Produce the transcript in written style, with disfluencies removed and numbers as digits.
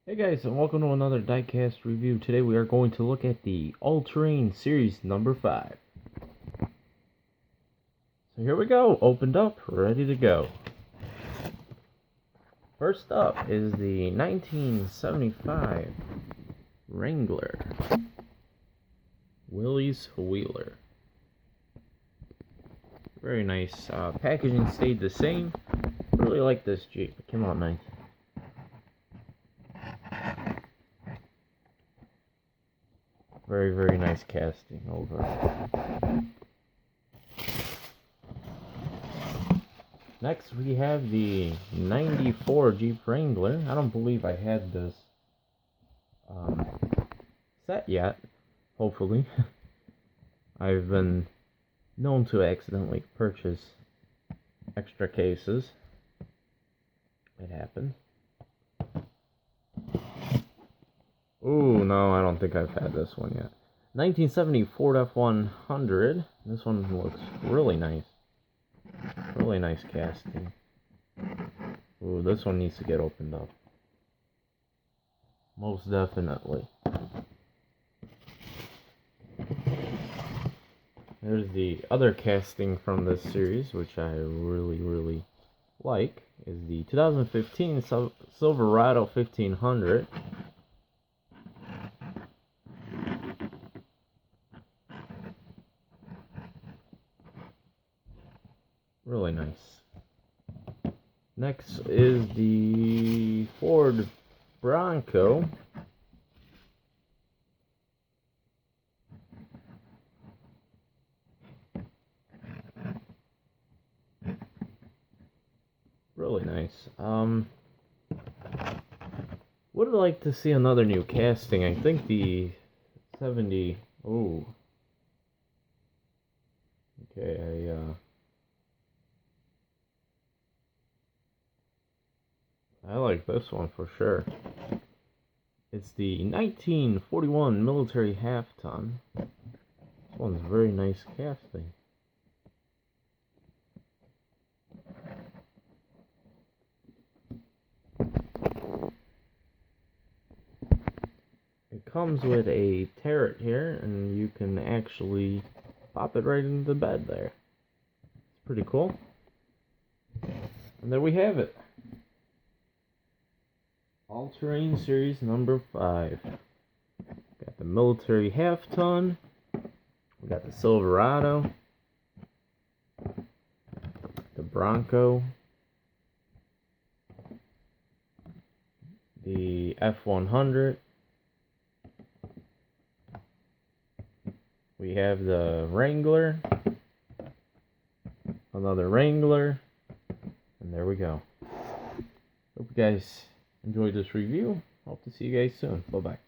Hey guys, and welcome to another diecast review. Today we are going to look at the All-Terrain Series number 5. So here we go, opened up, ready to go. First up is the 1975 Wrangler Willys Wheeler. Very nice. Packaging stayed the same. Really like this Jeep. It came out nice. Very, very nice casting over. Next, we have the 94 Jeep Wrangler. I don't believe I had this set yet, hopefully. I've been known to accidentally purchase extra cases. It happens. Ooh, no, I don't think I've had this one yet. 1970 Ford F100. This one looks really nice. Really nice casting. Ooh, this one needs to get opened up. Most definitely. There's the other casting from this series, which I really like, is the 2015 Silverado 1500. Really nice. Next is the Ford Bronco. Really nice. Would like to see another new casting. I think the 70. Oh. Okay, I like this one for sure. It's the 1941 military half-ton. This one's very nice casting. It comes with a turret here, and you can actually pop it right into the bed there. It's pretty cool. And there we have it. All-Terrain Series number 5. Got the military half-ton. We got the Silverado. The Bronco. The F100. We have the Wrangler. Another Wrangler. And there we go. Hope you guys enjoyed this review. Hope to see you guys soon. Bye-bye.